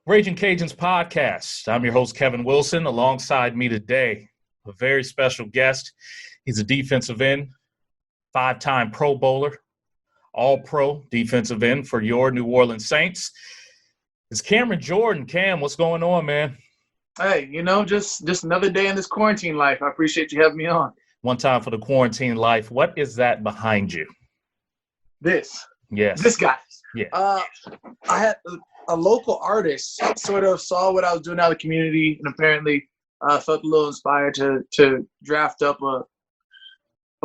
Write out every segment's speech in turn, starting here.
Ragin Cajuns podcast. I'm your host, Kevin Wilson. Alongside me today, a very special guest. He's a defensive end, 5-time Pro Bowler, all-pro defensive end for your New Orleans Saints. It's Cameron Jordan. Cam, what's going on, man? Hey, just another day in this quarantine life. I appreciate you having me on. One time for the quarantine life. What is that behind you? This guy. Yeah. I had a local artist sort of saw what I was doing out of the community and apparently felt a little inspired to draft up a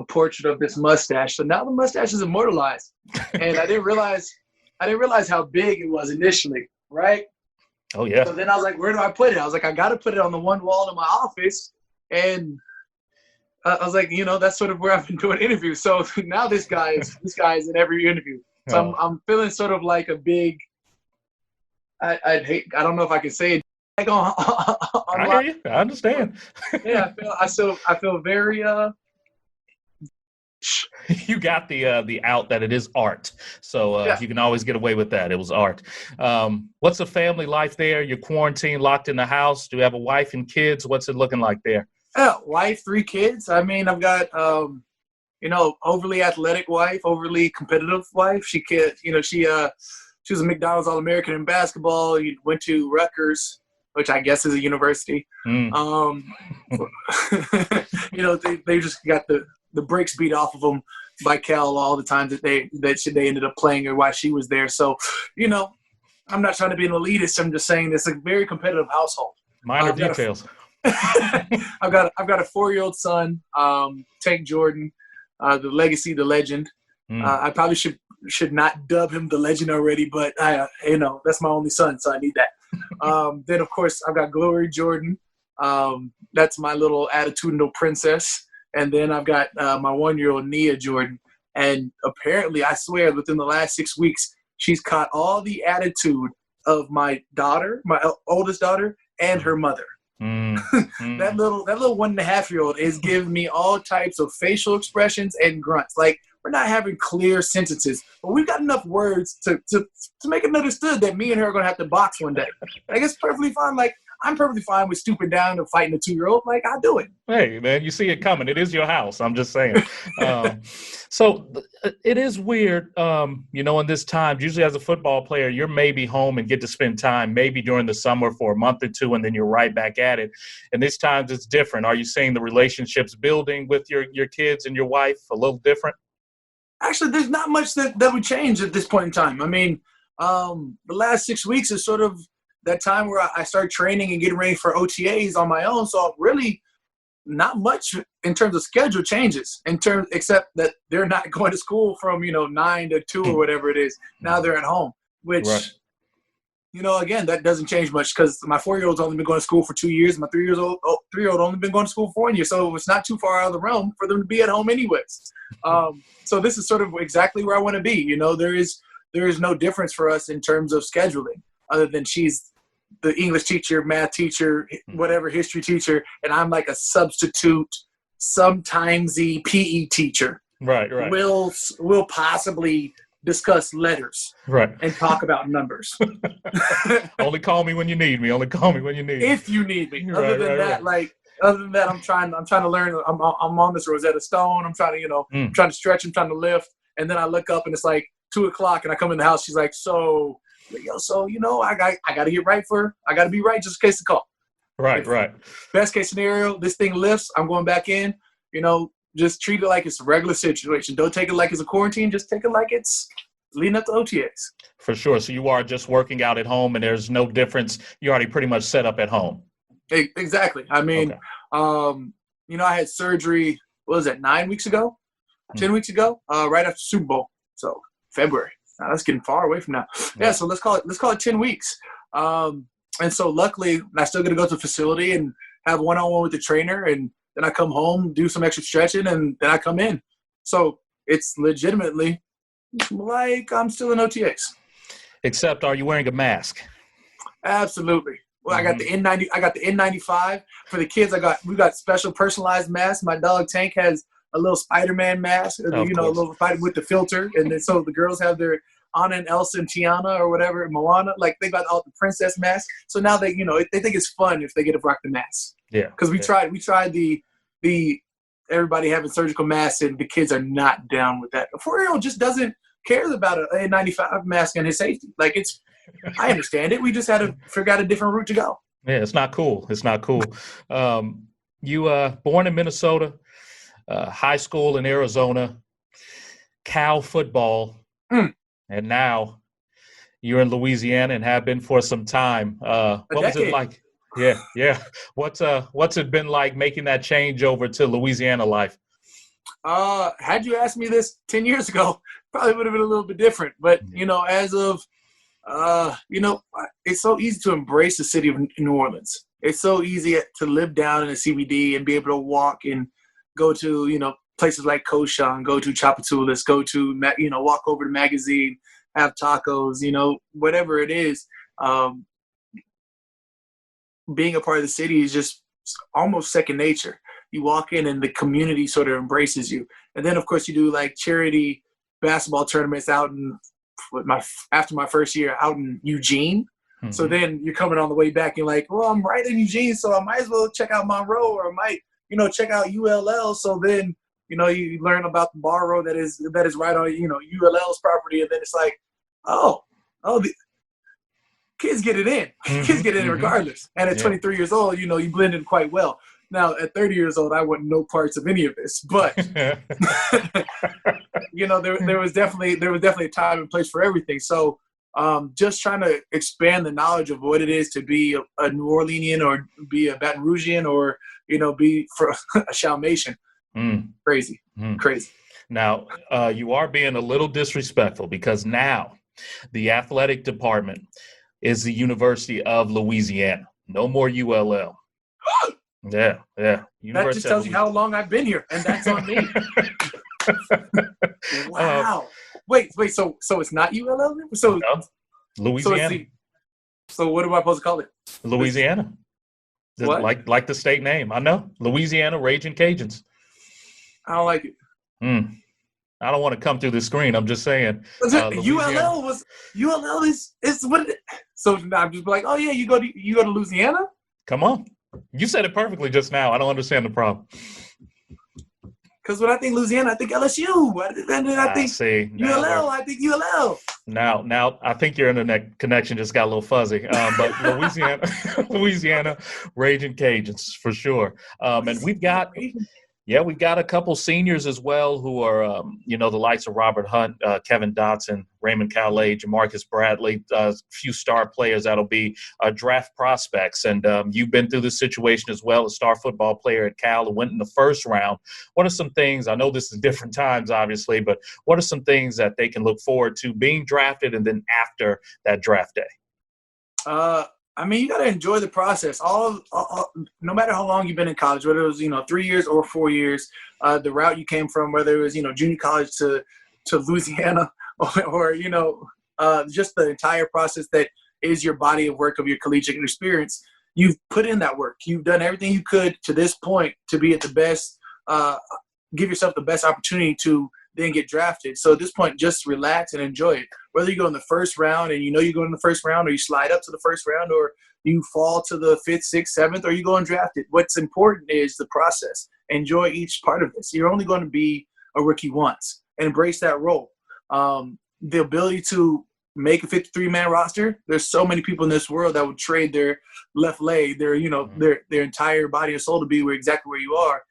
portrait of this mustache. So now the mustache is immortalized. And I didn't realize how big it was initially, right? Oh, yeah. So then I was like, where do I put it? I was like, I got to put it on the one wall in my office. And I was like, that's sort of where I've been doing interviews. So now this guy is in every interview. So I'm feeling sort of like a big, I don't know if I can say it. Like I hear you. I understand. Yeah, I feel very. You got the out that it is art, so yeah. You can always get away with that. It was art. What's the family life there? You're quarantined, locked in the house. Do you have a wife and kids? What's it looking like there? Yeah, wife, 3 kids. I mean, I've got overly athletic wife, overly competitive wife. She was a McDonald's All-American in basketball. Went to Rutgers, which I guess is a university. They just got the brakes beat off of them by Cal all the times that they ended up playing or why she was there. So, I'm not trying to be an elitist. I'm just saying it's a very competitive household. Minor details. I've got a 4-year-old son, Tank Jordan, the legacy, the legend. I probably should not dub him the legend already, but that's my only son, so I need that. Then of course I've got Glory Jordan. That's my little attitudinal princess. And then I've got my 1-year-old Nia Jordan. And apparently, I swear, within the last 6 weeks, she's caught all the attitude of my daughter, my oldest daughter, and her mother. That little 1.5-year-old is giving me all types of facial expressions and grunts. Like, we're not having clear sentences, but we've got enough words to make it understood that me and her are going to have to box one day. Like, it's perfectly fine. Like, I'm perfectly fine with stooping down and fighting a 2-year-old. Like, I'll do it. Hey, man, you see it coming. It is your house. I'm just saying. So it is weird, in this time. Usually as a football player, you're maybe home and get to spend time maybe during the summer for a month or two, and then you're right back at it. And this time it's different. Are you seeing the relationships building with your kids and your wife a little different? Actually, there's not much that would change at this point in time. I mean, the last 6 weeks is sort of that time where I start training and getting ready for OTAs on my own. So really not much in terms of schedule changes except that they're not going to school from, 9 to 2 or whatever it is. Now they're at home, which, right. Again, that doesn't change much because my 4-year-old's only been going to school for 2 years. My 3-year-old only been going to school for 1 year. So it's not too far out of the realm for them to be at home anyways. So this is sort of exactly where I want to be. There is no difference for us in terms of scheduling other than she's the English teacher, math teacher, whatever, history teacher, and I'm like a substitute, sometimesy PE teacher. Right. We'll possibly discuss letters, right, and talk about numbers. Only call me when you need me. If you need me. Right, Other than that, I'm trying to learn. I'm on this Rosetta Stone. I'm trying to, I'm trying to stretch. I'm trying to lift. And then I look up and it's like 2:00 and I come in the house. She's like, I got to get right for her. I got to be right just in case the call. Right. Best case scenario, this thing lifts. I'm going back in. Just treat it like it's a regular situation. Don't take it like it's a quarantine. Just take it like it's leading up to OTAs. For sure. So you are just working out at home and there's no difference. You're already pretty much set up at home. Exactly. I mean, okay. I had surgery, 9 weeks ago? 10 weeks ago? Right after Super Bowl. So February. Now, that's getting far away from now. Yeah, so let's call it 10 weeks. And so luckily, I still get to go to the facility and have one-on-one with the trainer, and then I come home, do some extra stretching, and then I come in. So it's legitimately like I'm still in OTAs. Except, are you wearing a mask? Absolutely. Well, I got the N90. I got the N95 for the kids. We got special personalized masks. My dog Tank has a little Spider-Man mask, a little Spider with the filter, and then so the girls have their Anna and Elsa and Tiana or whatever, Moana. Like they got all the princess masks. So now they think it's fun if they get to rock the mask. Yeah. Because we tried the everybody having surgical masks, and the kids are not down with that. A 4-year-old just doesn't care about a N95 mask and his safety. Like I understand it. We just had to figure out a different route to go. Yeah, it's not cool. It's not cool. You born in Minnesota, high school in Arizona, Cal football, and now you're in Louisiana and have been for some time. What was it like? Yeah. What's it been like making that change over to Louisiana life? Had you asked me this 10 years ago, probably would have been a little bit different. But, as of, it's so easy to embrace the city of New Orleans. It's so easy to live down in the CBD and be able to walk and go to, places like Cochon, go to Chapatulas, go to, walk over to Magazine, have tacos, whatever it is. Being a part of the city is just almost second nature. You walk in and the community sort of embraces you. And then, of course, you do like charity basketball tournaments out in after my first year out in Eugene. Mm-hmm. So then you're coming on the way back and you're like, well, I'm right in Eugene, so I might as well check out Monroe, or I might, check out ULL. So then, you learn about the bar road that is right on, ULL's property. And then it's like, the kids get it in. Mm-hmm. Kids get it in regardless. And at 23 years old, you blend in quite well. Now, at 30 years old, I want no parts of any of this. But, there was definitely a time and place for everything. So just trying to expand the knowledge of what it is to be a New Orleanian or be a Baton Rougean or, be for a Chalmatian. Crazy. Crazy. Now, you are being a little disrespectful because now the athletic department is the University of Louisiana. No more ULL. Yeah. University that just tells you how long I've been here, and that's on me. Wow. Wait. So it's not ULL? So no. Louisiana. So what am I supposed to call it? Louisiana. What? Like the state name. I know. Louisiana Ragin Cajuns. I don't like it. I don't want to come through the screen. I'm just saying. ULL is what it, so I'm just like, oh yeah, you go to Louisiana? Come on. You said it perfectly just now. I don't understand the problem. Because when I think Louisiana, I think LSU. And then I think ULL. I think ULL. Now I think your internet connection just got a little fuzzy. But Louisiana Ragin Cajuns for sure. And we've got a couple seniors as well who are, the likes of Robert Hunt, Kevin Dotson, Raymond Calais, Jamarcus Bradley, a few star players that'll be draft prospects. And you've been through this situation as well, a star football player at Cal who went in the first round. What are some things, I know this is different times, obviously, but what are some things that they can look forward to being drafted and then after that draft day? You got to enjoy the process. All no matter how long you've been in college, whether it was 3 years or 4 years, the route you came from, whether it was junior college to Louisiana, or just the entire process that is your body of work of your collegiate experience. You've put in that work. You've done everything you could to this point to be at the best. Give yourself the best opportunity to then get drafted. So at this point, just relax and enjoy it. Whether you go in the first round and you go in the first round, or you slide up to the first round, or you fall to the 5th, 6th, 7th, or you go undrafted. What's important is the process. Enjoy each part of this. You're only going to be a rookie once, and embrace that role. The ability to make a 53-man roster, there's so many people in this world that would trade their left leg, their entire body and soul to be exactly where you are.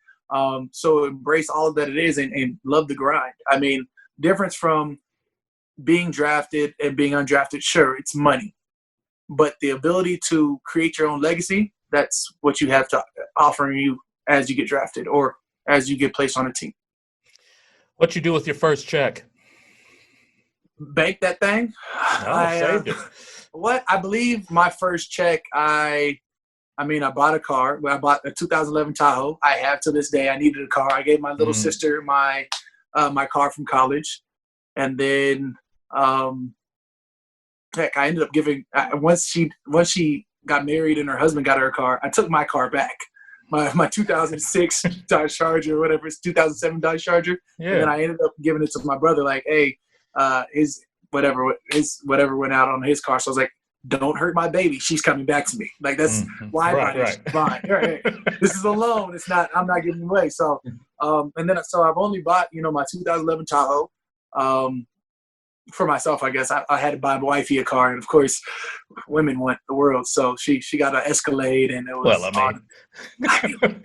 So embrace all that it is and love the grind. Difference from being drafted and being undrafted, sure, it's money. But the ability to create your own legacy, that's what you have to offer you as you get drafted or as you get placed on a team. What you do with your first check? Bank that thing. Saved it. I believe my first check, I bought a car. I bought a 2011 Tahoe. I have to this day. I needed a car. I gave my little sister my car from college. And then, I ended up giving once she got married and her husband got her a car, I took my car back, my 2006 Dodge Charger, whatever, it's 2007 Dodge Charger. Yeah. And then I ended up giving it to my brother. Like, hey, whatever went out on his car. So I was like, don't hurt my baby. She's coming back to me. Like, that's why I bought it. Fine. Right. This is a loan. It's not, I'm not giving it away. So, and then, so I've only bought, my 2011 Tahoe. For myself, I guess I had to buy my wifey a car, and of course, women want the world. So she got an Escalade, and it was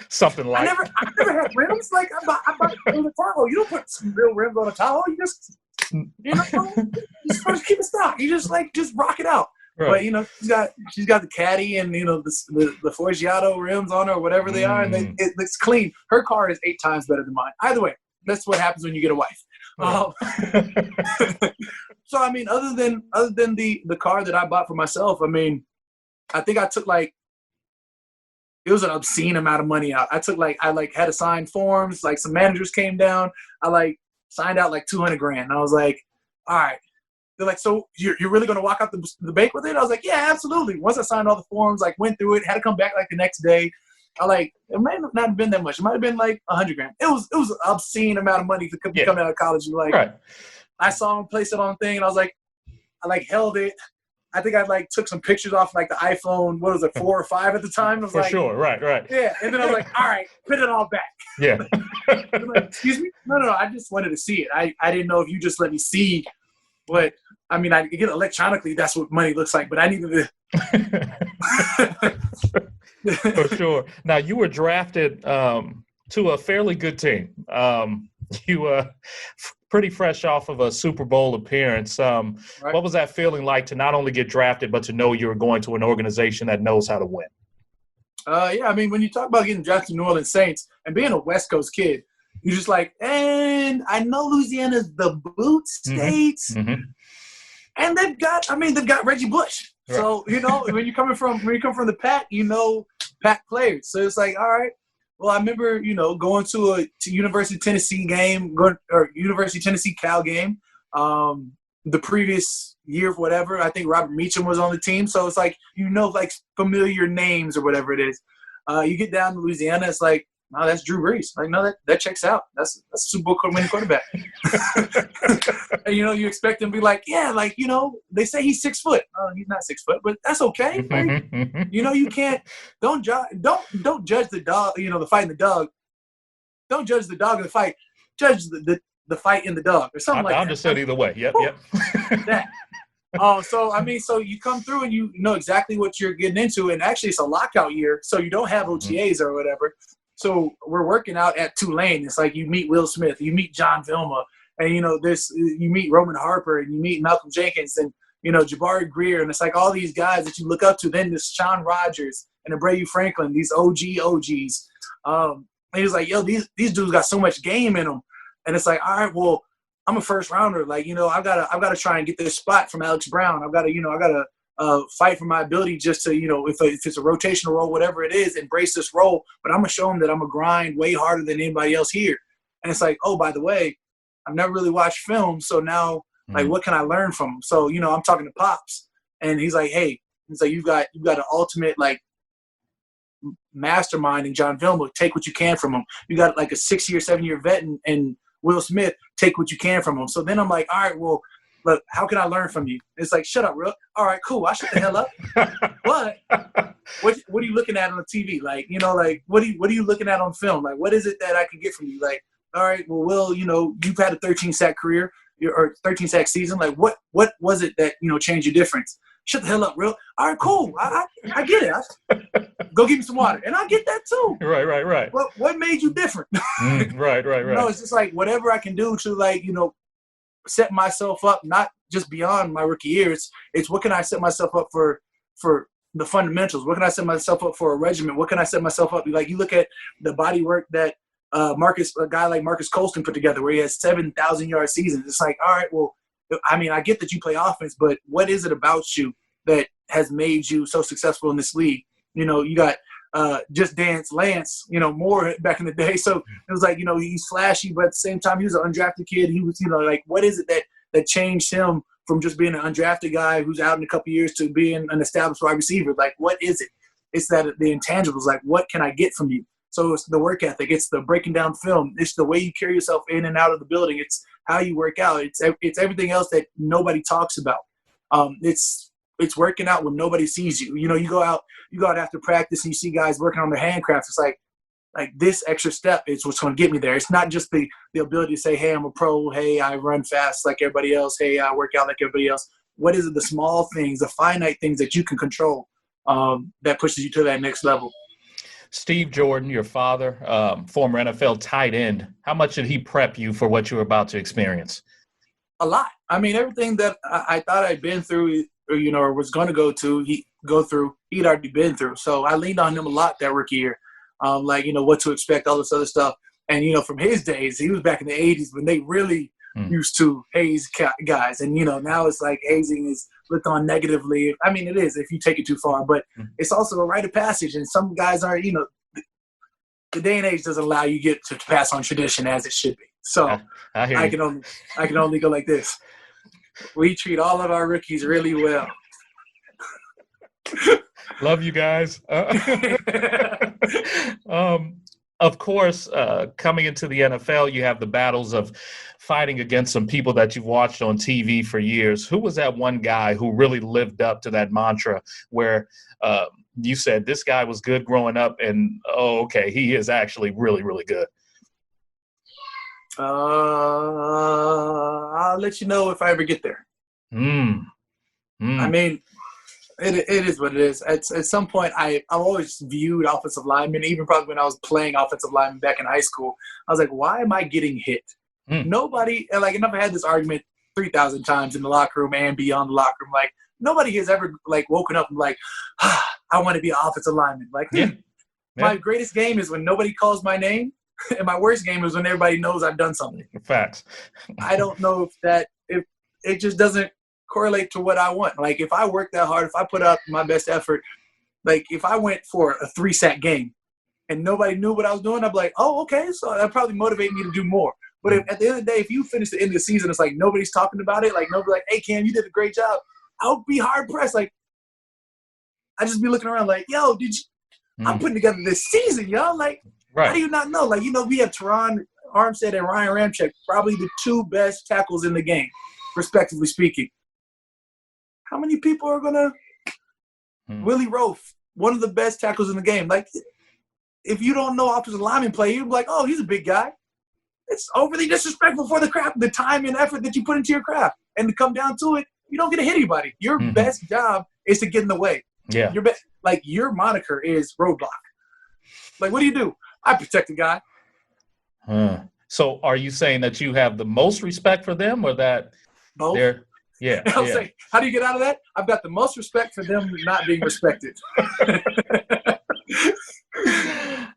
something like. I never had rims. Like I bought a Tahoe. You don't put some real rims on a Tahoe. You just you're supposed to keep it stock. You just rock it out. Right. But she's got the Caddy and the Forgiato rims on her, or whatever they are, and it looks clean. Her car is 8 times better than mine. Either way, that's what happens when you get a wife. So I mean, other than the car that I bought for myself, I mean, I think I took it was an obscene amount of money out. I had to sign forms, some managers came down. I signed out $200,000. And I was like, all right. They're like, so you're really gonna walk out the bank with it? I was like, yeah, absolutely. Once I signed all the forms, went through it, had to come back the next day. It might not have been that much. It might have been $100,000. It was an obscene amount of money to come out of college. Right. I saw him place it on the thing, and I was like, I held it. I think I took some pictures off the iPhone. What was it, 4 or 5 at the time? I was For sure, right. Yeah, and then I was like, all right, put it all back. Yeah. I'm like, excuse me? No. I just wanted to see it. I didn't know if you just let me see what. I mean, I get electronically. That's what money looks like, but I needed to. For sure. Now, you were drafted to a fairly good team. You were pretty fresh off of a Super Bowl appearance. Right. What was that feeling like to not only get drafted, but to know you were going to an organization that knows how to win? Yeah, I mean, when you talk about getting drafted to New Orleans Saints and being a West Coast kid, you're just and I know Louisiana's the boot states. Mm-hmm. And they've got Reggie Bush. Right. So, when you come from the Pac, Pac players. So it's all right. Well, I remember, going to University of Tennessee game, University of Tennessee Cal game, the previous year, whatever. I think Robert Meacham was on the team. So it's familiar names or whatever it is. You get down to Louisiana, it's no, that's Drew Brees. No, that checks out. That's a Super Bowl winning quarterback. And, you expect him to be they say he's 6 foot. Oh, he's not 6 foot, but that's okay. You can't, don't judge the dog, the fight in the dog. Don't judge the dog in the fight. Judge the fight in the dog or something like that. I understood either way. Yep. That. So you come through and you know exactly what you're getting into. And actually it's a lockout year. So you don't have OTAs or whatever. So we're working out at Tulane. It's you meet Will Smith, you meet John Vilma, and you meet Roman Harper, and you meet Malcolm Jenkins, and Jabari Greer, and it's all these guys that you look up to. Then there's Shawn Rogers and Brady Franklin, these OGs. And he's yo, these dudes got so much game in them, and it's all right, well, I'm a first rounder. I've got to try and get this spot from Alex Brown. I've got to fight for my ability just to, if it's a rotational role, whatever it is, embrace this role. But I'm going to show them that I'm going to grind way harder than anybody else here. And it's oh, by the way, I've never really watched film. So now, what can I learn from them? So, I'm talking to Pops. And he's hey, you've got an ultimate, mastermind in John Vilma. Take what you can from him. You got a 6-year, 7-year vet in Will Smith. Take what you can from him. So then I'm all right, well, look, how can I learn from you? It's shut up, Rook. All right, cool. I shut the hell up. But what are you looking at on the TV? What are you looking at on film? What is it that I can get from you? All right, well, Will, you've had a 13-sack career or 13-sack season. What was it that, changed your difference? Shut the hell up, Rook. All right, cool. I get it. Go get me some water. And I get that too. Right. What made you different? Right. It's just whatever I can do to set myself up, not just beyond my rookie year. It's what can I set myself up for the fundamentals? What can I set myself up for a regimen? What can I set myself up? You look at the body work that a guy like Marcus Colston put together, where he has 7,000-yard seasons. It's all right, well, I mean, I get that you play offense, but what is it about you that has made you so successful in this league? You got Just Dance Lance, more back in the day. So it was he's flashy, but at the same time, he was an undrafted kid. He was, what is it that changed him from just being an undrafted guy who's out in a couple years to being an established wide receiver? What is it? It's that the intangibles. What can I get from you? So it's the work ethic. It's the breaking down film. It's the way you carry yourself in and out of the building. It's how you work out. It's everything else that nobody talks about. It's working out when nobody sees you. You know, you go out after practice and you see guys working on their handcrafts. It's like this extra step is what's going to get me there. It's not just the ability to say, hey, I'm a pro. Hey, I run fast like everybody else. Hey, I work out like everybody else. What is it? The small things, the finite things that you can control that pushes you to that next level. Steve Jordan, your father, former NFL tight end, how much did he prep you for what you were about to experience? A lot. I mean, everything that I thought I'd been through, or was going to go through, he'd already been through. So I leaned on him a lot that rookie year, what to expect, all this other stuff. And, from his days, he was back in the 80s when they really used to haze guys. And, now it's like hazing is looked on negatively. I mean, it is if you take it too far, but it's also a rite of passage. And some guys are, the day and age doesn't allow you get to pass on tradition as it should be. So I can only go like this. We treat all of our rookies really well. Love you guys. Of course, coming into the NFL, you have the battles of fighting against some people that you've watched on TV for years. Who was that one guy who really lived up to that mantra where you said this guy was good growing up and, he is actually really, really good? I'll let you know if I ever get there. I mean, it is what it is. At some point, I've always viewed offensive linemen, even probably when I was playing offensive lineman back in high school. I was like, why am I getting hit? Nobody, and I've had this argument 3,000 times in the locker room and beyond the locker room. Like, nobody has ever, woken up and I want to be an offensitive lineman. My greatest game is when nobody calls my name, and my worst game is when everybody knows I've done something. Facts. I don't know if it just doesn't correlate to what I want. If I work that hard, if I put up my best effort, if I went for a 3-sack game and nobody knew what I was doing, I'd be like, oh, okay, so that probably motivate me to do more. But at the end of the day, if you finish the end of the season, it's like nobody's talking about it. Nobody hey, Cam, you did a great job. I would be hard-pressed. I just be looking around yo, did you – I'm putting together this season, y'all. Right. How do you not know? We have Teron Armstead and Ryan Ramczyk, probably the 2 best tackles in the game, respectively speaking. How many people are going to Willie Roaf, one of the best tackles in the game? If you don't know offensive lineman play, you'd be like, oh, he's a big guy. It's overly disrespectful for the time and effort that you put into your craft. And to come down to it, you don't get to hit anybody. Your best job is to get in the way. Yeah. Your moniker is roadblock. What do you do? I protect the guy. So are you saying that you have the most respect for them or that both? Yeah. I'll say, how do you get out of that? I've got the most respect for them not being respected.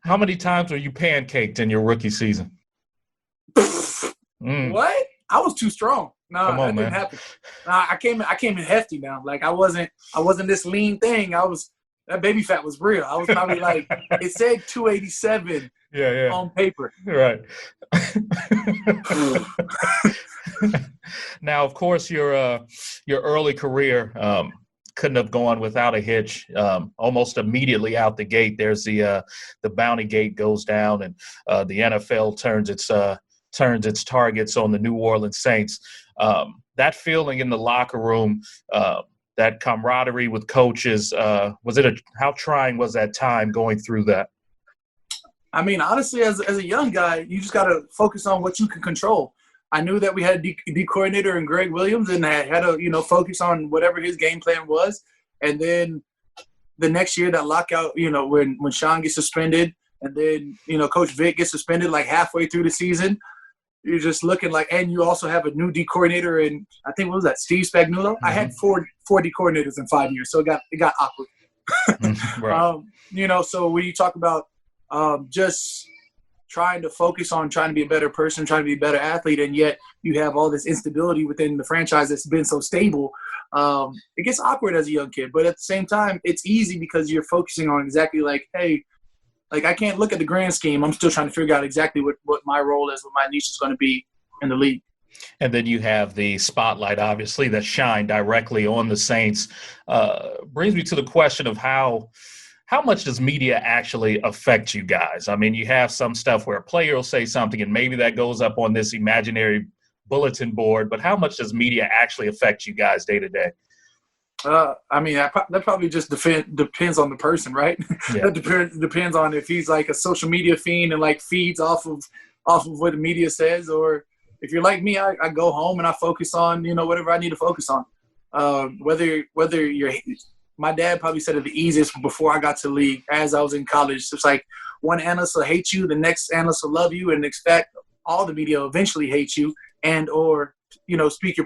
How many times were you pancaked in your rookie season? What? I was too strong. No, that didn't happen. I came in hefty now. I wasn't this lean thing. That baby fat was real. I was probably it said 287 on paper. Right. Now, of course, your early career couldn't have gone without a hitch. Almost immediately out the gate, there's the Bountygate goes down, and the NFL turns its targets on the New Orleans Saints. That feeling in the locker room, that camaraderie with coaches, how trying was that time going through that? I mean, honestly, as a young guy, you just got to focus on what you can control. I knew that we had a D coordinator in Greg Williams, and I had to, focus on whatever his game plan was. And then the next year, that lockout, when Sean gets suspended, and then, Coach Vic gets suspended halfway through the season, you're just looking and you also have a new D coordinator, and I think, what was that, Steve Spagnuolo? Mm-hmm. I had four D coordinators in 5 years, so it got awkward. Right. So when you talk about just trying to focus on trying to be a better person, trying to be a better athlete, and yet you have all this instability within the franchise that's been so stable, it gets awkward as a young kid. But at the same time, it's easy because you're focusing on exactly hey, I can't look at the grand scheme. I'm still trying to figure out exactly what my role is, what my niche is going to be in the league. And then you have the spotlight, obviously, that shine directly on the Saints. Brings me to the question of how how much does media actually affect you guys? I mean, you have some stuff where a player will say something and maybe that goes up on this imaginary bulletin board, but how much does media actually affect you guys day to day? I mean, that probably just depends on the person, right? Yeah. That depends on if he's like a social media fiend and like feeds off of what the media says, or if you're like me, I go home and I focus on, whatever I need to focus on. Whether you're – my dad probably said it the easiest before I got to the league as I was in college. It's like one analyst will hate you, the next analyst will love you, and expect all the media will eventually hate you and or speak your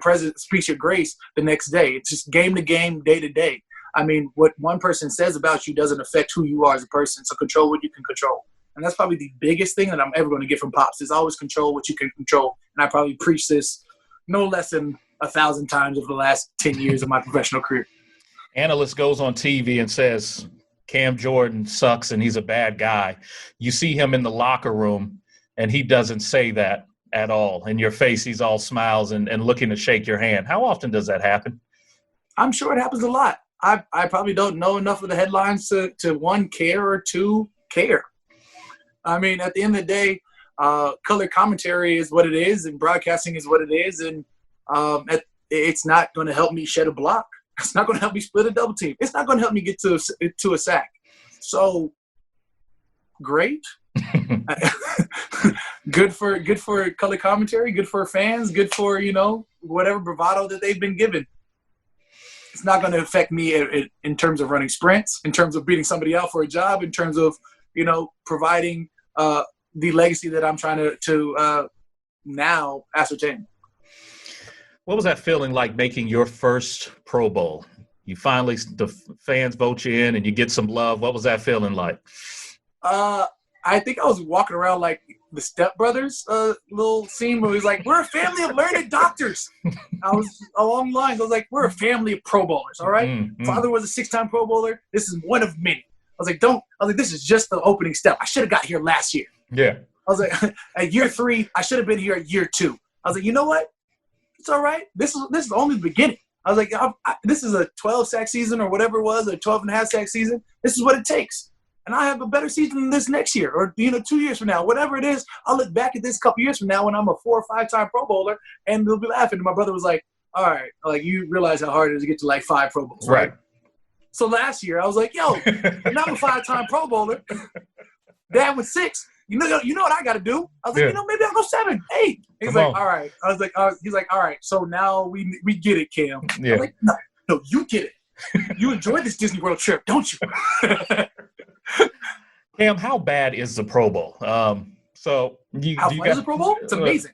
grace the next day. It's just game to game, day to day. I mean, what one person says about you doesn't affect who you are as a person. So control what you can control. And that's probably the biggest thing that I'm ever going to get from Pops is always control what you can control. And I probably preach this no less than 1,000 times over the last 10 years of my professional career. Analyst goes on TV and says, Cam Jordan sucks and he's a bad guy. You see him in the locker room and he doesn't say that at all. In your face, he's all smiles and looking to shake your hand. How often does that happen? I'm sure it happens a lot. I probably don't know enough of the headlines to one, care, or two, care. I mean, at the end of the day, color commentary is what it is and broadcasting is what it is. And it's not going to help me shed a block. It's not going to help me split a double team. It's not going to help me get to a sack. So, great. Good for color commentary, good for fans, good for, whatever bravado that they've been given. It's not going to affect me in terms of running sprints, in terms of beating somebody out for a job, in terms of, providing the legacy that I'm trying to now ascertain. What was that feeling like making your first Pro Bowl? You finally, the fans vote you in and you get some love. What was that feeling like? I think I was walking around like the Step Brothers little scene where he was like, we're a family of learned doctors. I was along the lines. I was like, we're a family of Pro Bowlers, all right? Mm-hmm. Father was a 6-time Pro Bowler. This is one of many. I was like, this is just the opening step. I should have got here last year. Yeah. I was like, at year 3, I should have been here at year 2. I was like, you know what? It's all right. This is only the beginning. I was like, this is a 12-sack season or whatever it was, a 12.5-sack season. This is what it takes. And I have a better season than this next year or, 2 years from now. Whatever it is, I'll look back at this a couple years from now when I'm a 4 or 5-time Pro Bowler, and they'll be laughing. And my brother was like, all right, like you realize how hard it is to get to like 5 Pro Bowls, right? So last year I was like, yo, I'm not a 5-time Pro Bowler. Dad with 6. You know what I got to do? I was like, maybe I'll go 7, 8. He's like, all right. I was like, he's like, all right. So now we get it, Cam. Yeah. I'm like, no, you get it. You enjoy this Disney World trip, don't you? Cam, how bad is the Pro Bowl? How fun is the Pro Bowl? It's amazing.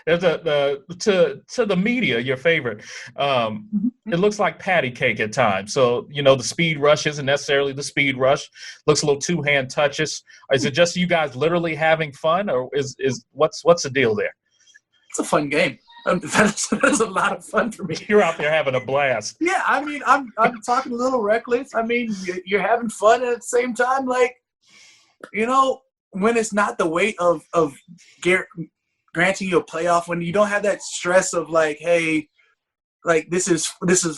There's to the media, your favorite. It looks like patty cake at times. So, the speed rush isn't necessarily the speed rush. Looks a little 2-hand touches. Is it just you guys literally having fun, or is what's the deal there? It's a fun game. That's a lot of fun for me. You're out there having a blast. Yeah, I mean, I'm talking a little reckless. I mean, you're having fun and at the same time, like, when it's not the weight of granting you a playoff, when you don't have that stress of like, hey, like this is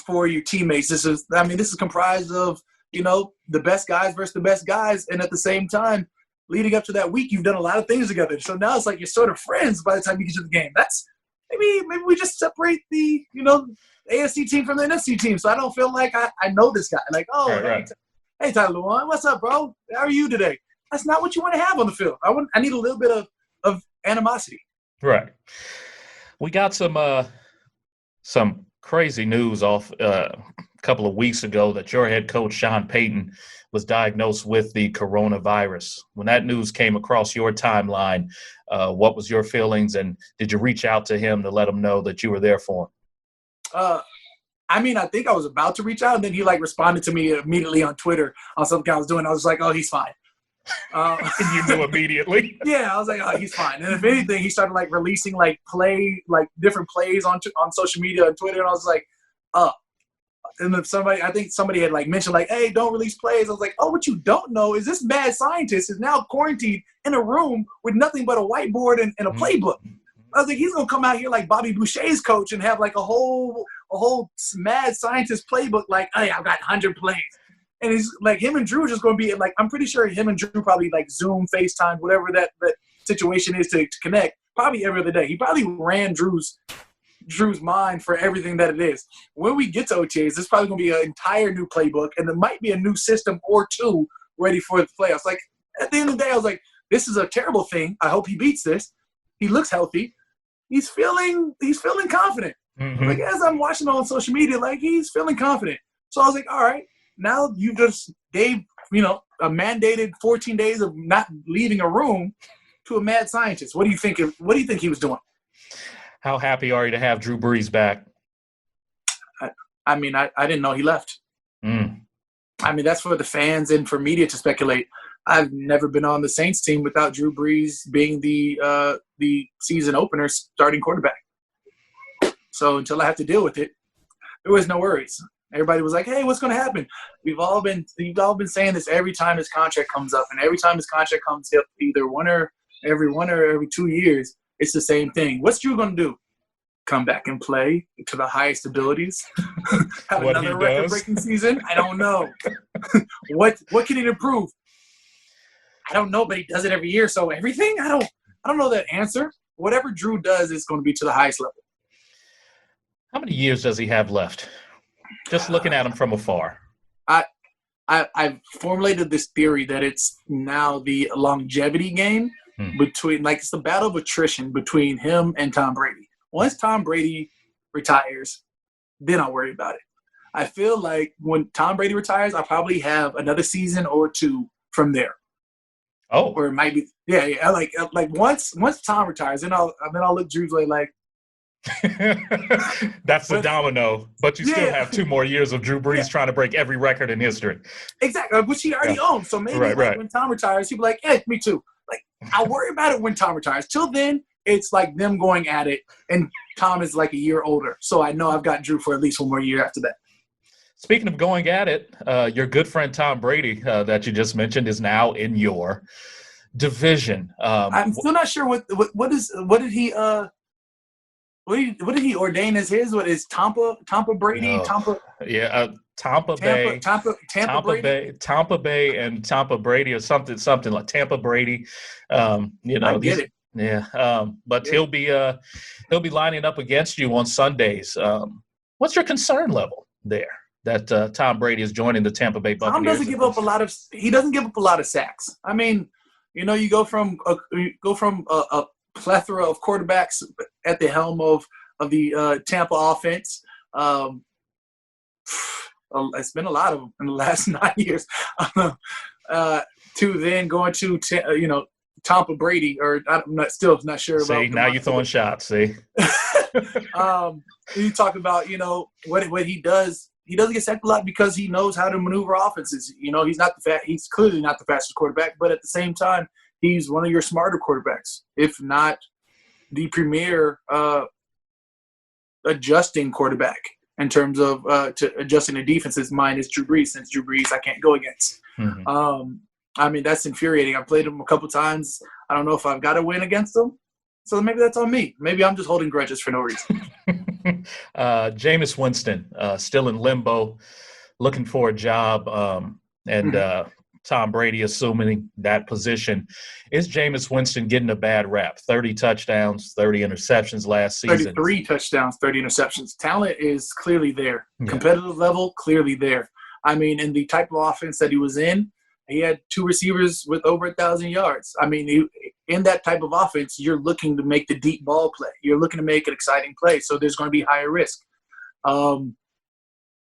for your teammates. This is comprised of, the best guys versus the best guys. And at the same time, leading up to that week, you've done a lot of things together. So now it's like you're sort of friends by the time you get to the game. That's maybe we just separate the, AFC team from the NFC team. So I don't feel like I know this guy. Like, right. Hey, Tyler Lewan, what's up, bro? How are you today? That's not what you want to have on the field. I need a little bit of animosity. Right. We got some crazy news off a couple of weeks ago that your head coach, Sean Payton, was diagnosed with the coronavirus. When that news came across your timeline, what was your feelings, and did you reach out to him to let him know that you were there for him? I think I was about to reach out, and then he responded to me immediately on Twitter on something I was doing. I was like, oh, he's fine. You knew immediately. Yeah, I was like, oh, he's fine. And if anything, he started releasing different plays on social media and Twitter, and I was like, and then somebody had mentioned hey, don't release plays. I was like, oh, what you don't know is this mad scientist is now quarantined in a room with nothing but a whiteboard and a playbook. I was like, he's gonna come out here like Bobby Boucher's coach and have a whole mad scientist playbook. Hey, I've got 100 plays. And he's like, him and Drew are just going to be like, I'm pretty sure him and Drew probably like Zoom, FaceTime, whatever that situation is to connect, probably every other day. He probably ran Drew's mind for everything that it is. When we get to OTAs, there's probably going to be an entire new playbook, and there might be a new system or two ready for the playoffs. Like, at the end of the day, I was like, this is a terrible thing. I hope he beats this. He looks healthy. He's feeling confident. Mm-hmm. Like, as I'm watching on social media, like, he's feeling confident. So I was like, all right, now you just gave, a mandated 14 days of not leaving a room to a mad scientist. What do you think he was doing? How happy are you to have Drew Brees back? I didn't know he left. Mm. I mean, that's for the fans and for media to speculate. I've never been on the Saints team without Drew Brees being the season opener starting quarterback. So until I have to deal with it, there was no worries. Everybody was like, "Hey, what's going to happen?" We've all been saying this every time his contract comes up, and every time his contract comes up, either every 2 years, it's the same thing. What's Drew going to do? Come back and play to the highest abilities? Have another record-breaking season? I don't know. What can he improve? I don't know, but he does it every year. So everything? I don't know that answer. Whatever Drew does is going to be to the highest level. How many years does he have left? Just looking at him from afar. I've formulated this theory that it's now the longevity game between, like, it's the battle of attrition between him and Tom Brady. Once Tom Brady retires, then I'll worry about it. I feel like when Tom Brady retires, I'll probably have another season or two from there. Oh, or it might be, yeah. Like once Tom retires, then I'll look Drew's way like. That's the domino, but you still have 2 more years of Drew Brees trying to break every record in history. Exactly, which he already owns. So maybe when Tom retires, he'll be like, "Hey, me too." Like, I'll worry about it when Tom retires. Till then, it's like them going at it, and Tom is like a year older. So I know I've got Drew for at least 1 more year after that. Speaking of going at it, your good friend Tom Brady that you just mentioned is now in your division. I'm still not sure what did he ordain as his? What is Tampa Brady? No. Tampa Bay, Tampa Bay, and Tampa Brady, or something like Tampa Brady. I get it. Yeah, but he'll be lining up against you on Sundays. What's your concern level there that Tom Brady is joining the Tampa Bay Buccaneers? Tom doesn't give up a lot of sacks. I mean, you go from a plethora of quarterbacks at the helm of the Tampa offense. It's been a lot of them in the last 9 years. To then going to Tampa Brady, or I'm not sure about. See, now you're throwing shots. See, you talk about what he does. He doesn't get sacked a lot because he knows how to maneuver offenses. He's clearly not the fastest quarterback, but at the same time, he's one of your smarter quarterbacks, if not the premier adjusting quarterback in terms of to adjusting the defenses. Mine is Drew Brees, since Drew Brees I can't go against. Mm-hmm. That's infuriating. I played him a couple times. I don't know if I've got to win against him. So maybe that's on me. Maybe I'm just holding grudges for no reason. Jameis Winston, still in limbo, looking for a job, Tom Brady assuming that position. Is Jameis Winston getting a bad rap? 30 touchdowns, 30 interceptions last season. 33 touchdowns, 30 interceptions. Talent is clearly there. Yeah. Competitive level, clearly there. I mean, in the type of offense that he was in, he had 2 receivers with over 1,000 yards. I mean, in that type of offense, you're looking to make the deep ball play. You're looking to make an exciting play, so there's going to be higher risk.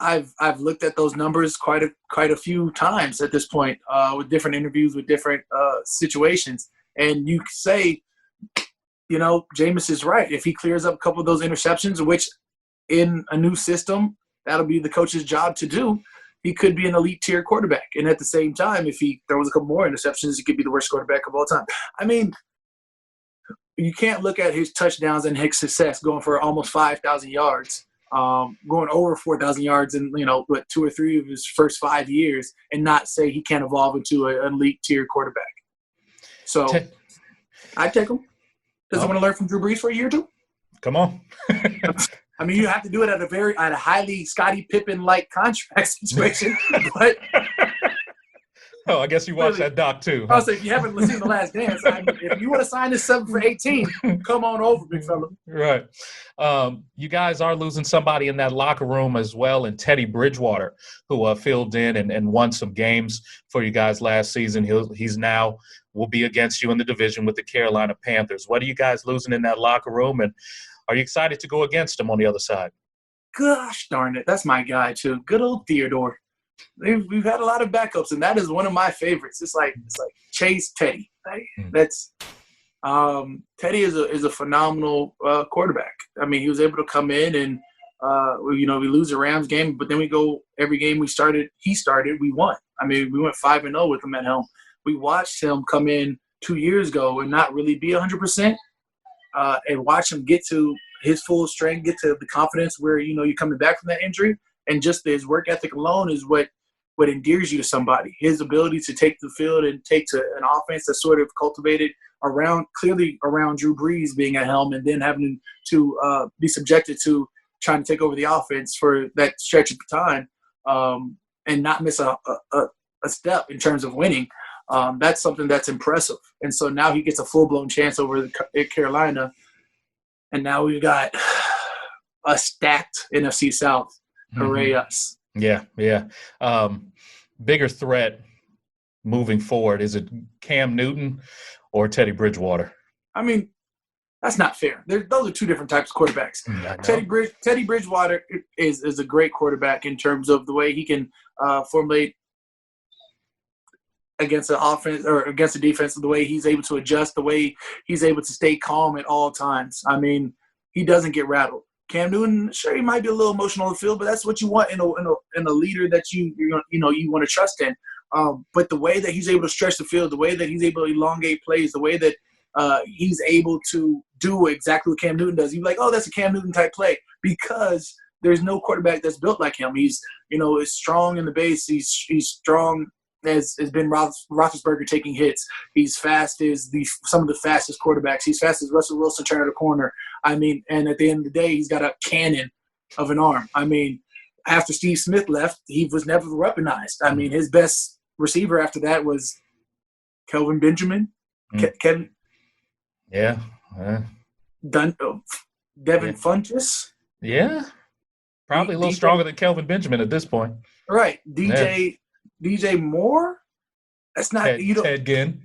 I've looked at those numbers quite a few times at this point with different interviews, with different situations, and you say, Jameis is right. If he clears up a couple of those interceptions, which in a new system, that'll be the coach's job to do, he could be an elite tier quarterback. And at the same time, if he throws a couple more interceptions, he could be the worst quarterback of all time. I mean, you can't look at his touchdowns and his success going for almost 5,000 yards, going over 4,000 yards in 2 or 3 of his first 5 years, and not say he can't evolve into an elite tier quarterback. So I'd take him. Does he want to learn from Drew Brees for a year or two? Come on. I mean, you have to do it at a highly Scottie Pippen-like contract situation, but Oh, I guess you watched that doc too. Huh? I was like, if you haven't seen The Last Dance, if you want to sign this 7 for 18, come on over, big fella. Right. You guys are losing somebody in that locker room as well, in Teddy Bridgewater, who filled in and won some games for you guys last season. He's now will be against you in the division with the Carolina Panthers. What are you guys losing in that locker room, and are you excited to go against him on the other side? Gosh darn it, that's my guy too. Good old Theodore. We've had a lot of backups, and that is one of my favorites. It's like Chase Teddy. That's Teddy is a phenomenal quarterback. I mean, he was able to come in and we lose a Rams game, but then we go every game we won. I mean, we went 5-0 with him at helm. We watched him come in 2 years ago and not really be 100%, and watch him get to his full strength, get to the confidence where you're coming back from that injury. And just his work ethic alone is what endears you to somebody. His ability to take the field and take to an offense that's sort of cultivated clearly around Drew Brees being at helm, and then having to be subjected to trying to take over the offense for that stretch of time, and not miss a step in terms of winning. That's something that's impressive. And so now he gets a full-blown chance over Carolina, and now we've got a stacked NFC South. Hooray us. Yeah. Bigger threat moving forward, is it Cam Newton or Teddy Bridgewater? I mean, that's not fair. Those are two different types of quarterbacks. Teddy Bridgewater is a great quarterback in terms of the way he can formulate against an offense or against a defense, the way he's able to adjust, the way he's able to stay calm at all times. I mean, he doesn't get rattled. Cam Newton, sure, he might be a little emotional on the field, but that's what you want in a leader that you want to trust in. But the way that he's able to stretch the field, the way that he's able to elongate plays, the way that he's able to do exactly what Cam Newton does, you're like, oh, that's a Cam Newton type play, because there's no quarterback that's built like him. He's is strong in the base. He's strong as Ben Roethlisberger taking hits. He's fast as some of the fastest quarterbacks. He's fast as Russell Wilson turning the corner. I mean, and at the end of the day, he's got a cannon of an arm. I mean, after Steve Smith left, he was never weaponized. I mean, his best receiver after that was Kelvin Benjamin. Kevin. Yeah. Devin Funchess. Yeah. Probably a little stronger than Kelvin Benjamin at this point. Right. DJ Moore. That's not Ted Ginn.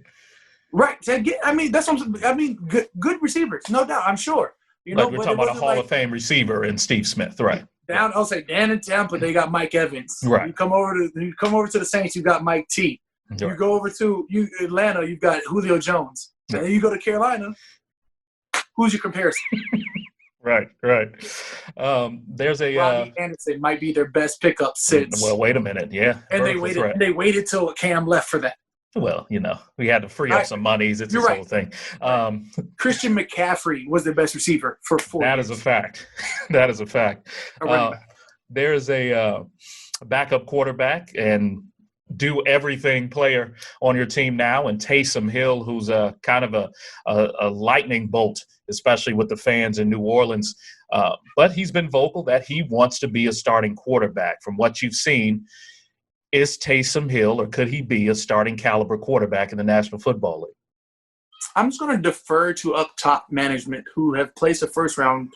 Right. Ted Ginn. I mean, that's what good receivers, no doubt. I'm sure. We're talking about a Hall of Fame receiver in Steve Smith, right? I'll say down in Tampa, they got Mike Evans. Right. You come over to the Saints, you got Mike T. Right. You go over to Atlanta, you've got Julio Jones. And then you go to Carolina, who's your comparison? Right. There's a Robbie Anderson might be their best pickup since. Well, wait a minute, yeah. And they waited till Cam left for that. Well, we had to free up some monies. It's this whole thing. Christian McCaffrey was their best receiver for 4 years. That is a fact. That is a fact. There's a backup quarterback and do everything player on your team now, and Taysom Hill, who's a kind of a lightning bolt, especially with the fans in New Orleans. But he's been vocal that he wants to be a starting quarterback. From what you've seen, is Taysom Hill, or could he be a starting caliber quarterback in the National Football League? I'm just going to defer to up top management, who have placed a first-round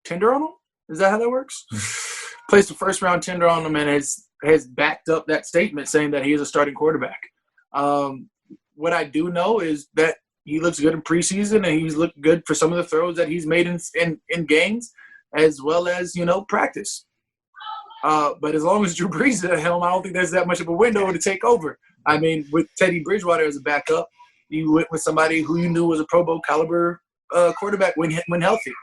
tender on him. Is that how that works? Placed a first-round tender on him and has backed up that statement saying that he is a starting quarterback. What I do know is that he looks good in preseason, and he's looked good for some of the throws that he's made in games, as well as, practice. But as long as Drew Brees is at helm, I don't think there's that much of a window to take over. I mean, with Teddy Bridgewater as a backup, you went with somebody who you knew was a Pro Bowl caliber quarterback when healthy.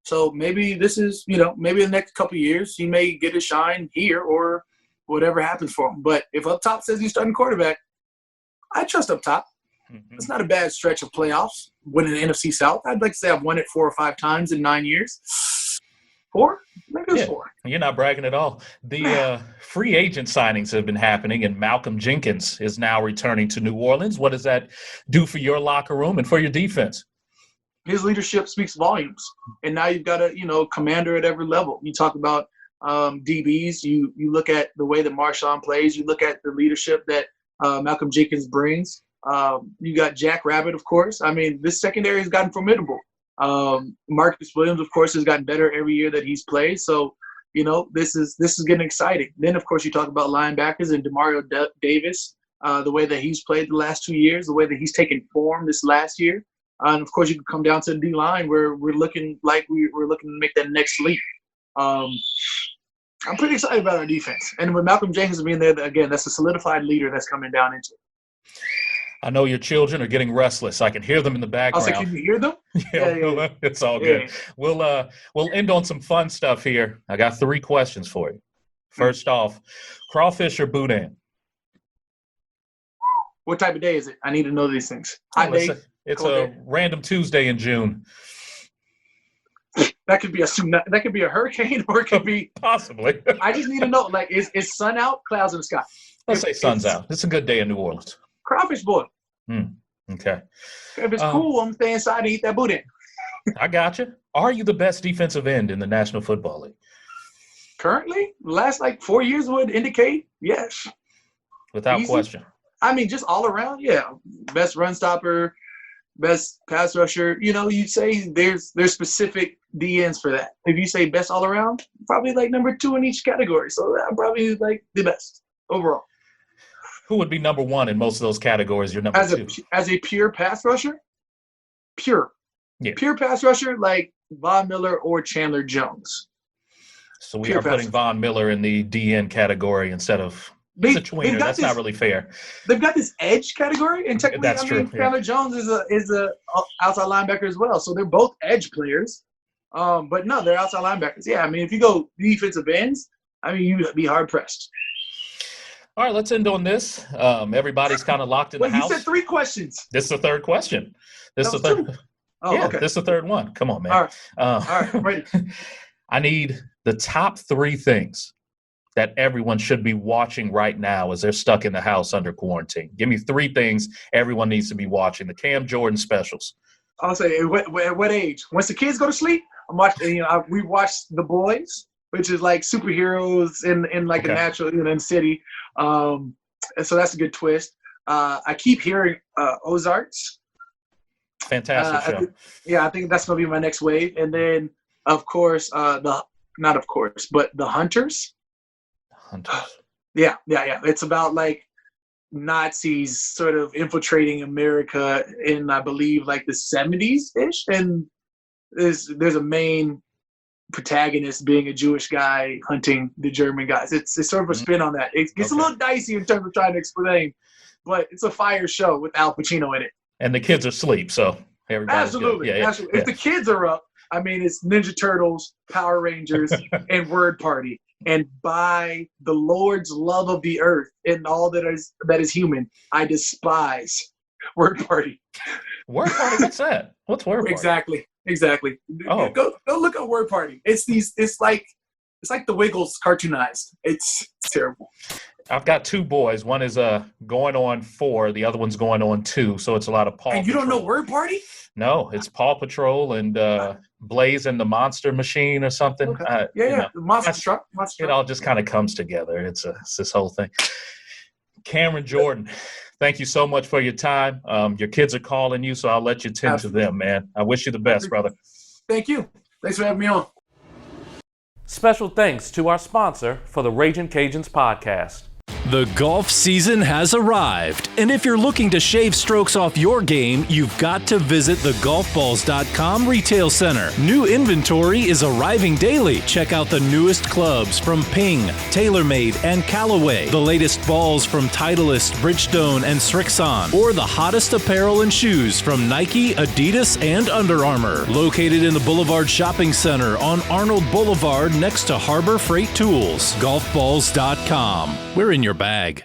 So maybe this is, maybe the next couple of years he may get a shine here or whatever happens for him. But if up top says he's starting quarterback, I trust up top. Mm-hmm. It's not a bad stretch of playoffs winning the NFC South. I'd like to say I've won it 4 or 5 times in 9 years. 4? Maybe it's 4. You're not bragging at all. The free agent signings have been happening, and Malcolm Jenkins is now returning to New Orleans. What does that do for your locker room and for your defense? His leadership speaks volumes. And now you've got a, commander at every level. You talk about DBs. You look at the way that Marshawn plays. You look at the leadership that Malcolm Jenkins brings. You got Jack Rabbit, of course. I mean, this secondary has gotten formidable. Marcus Williams, of course, has gotten better every year that he's played. So, this is getting exciting. Then, of course, you talk about linebackers and Demario Davis, the way that he's played the last 2 years, the way that he's taken form this last year. And, of course, you can come down to the D-line where we're looking like we're looking to make that next leap. I'm pretty excited about our defense. And with Malcolm Jenkins being there, again, that's a solidified leader that's coming down into it. I know your children are getting restless. I can hear them in the background. Can you hear them? Yeah. It's all good. Yeah. We'll end on some fun stuff here. I got 3 questions for you. First off, crawfish or boudin? What type of day is it? I need to know these things. Hot day? It's a random Tuesday in June. That could be a hurricane, or it could be possibly. I just need to know, like, is sun out, clouds in the sky? Let's say sun's out. It's a good day in New Orleans. Crawfish boil. Okay. If it's cool, I'm staying inside and eat that boudin. I got you. Are you the best defensive end in the National Football League? Currently, the last 4 years would indicate yes. Without question. I mean, just all around, yeah. Best run stopper, best pass rusher. You'd say there's specific DNs for that. If you say best all around, probably number 2 in each category. So I'm probably the best overall. Who would be number 1 in most of those categories? You're number 2. As a pure pass rusher? Pure. Yeah. Pure pass rusher like Von Miller or Chandler Jones. So we are putting Von Miller in the DN category instead of he's a tweener. That's not really fair. They've got this edge category, and technically, Chandler Jones is a outside linebacker as well. So they're both edge players. But no, they're outside linebackers. Yeah, I mean, if you go defensive ends, you'd be hard pressed. All right, let's end on this. Everybody's kind of locked in the house. You said 3 questions. This is the third question. This is the third. Okay. This is the third one. Come on, man. All right, I'm ready. I need the top 3 things that everyone should be watching right now as they're stuck in the house under quarantine. Give me 3 things everyone needs to be watching. The Cam Jordan specials. I'll say, at what age? Once the kids go to sleep, I'm watching. We watch The Boys, which is like superheroes in a natural, in the city. And so that's a good twist. I keep hearing Ozarks. Fantastic show. I think that's going to be my next wave. And then, of course, but The Hunters. Yeah. It's about Nazis sort of infiltrating America in, I believe, the 70s-ish. And there's a main protagonist being a Jewish guy hunting the German guys. It's sort of a spin on that. It gets a little dicey in terms of trying to explain, but it's a fire show with Al Pacino in it. And the kids are asleep, so everybody's absolutely. Good. Absolutely. If the kids are up, it's Ninja Turtles, Power Rangers, and Word Party. And by the Lord's love of the earth and all that is human, I despise Word Party. Word Party? What's that? What's Word Party? Exactly. Oh. Go look at Word Party. It's like the Wiggles cartoonized. It's terrible. I've got 2 boys. One is going on 4. The other one's going on 2. So it's a lot of Paw Patrol. And you don't know Word Party? No, it's Paw Patrol and Blaze and the Monster Machine or something. Okay. The Monster Truck. It all just kind of comes together. It's this whole thing. Cameron Jordan, thank you so much for your time. Your kids are calling you, so I'll let you tend to them, man. I wish you the best, brother. Thank you. Thanks for having me on. Special thanks to our sponsor for the Ragin Cajuns podcast. The golf season has arrived, and if you're looking to shave strokes off your game, you've got to visit the golfballs.com retail center. New inventory is arriving daily. Check out the newest clubs from Ping, TaylorMade, and Callaway, the latest balls from Titleist, Bridgestone, and Srixon, or the hottest apparel and shoes from Nike, Adidas, and Under Armour. Located in the Boulevard Shopping Center on Arnold Boulevard next to Harbor Freight Tools. Golfballs.com. We're in your bag.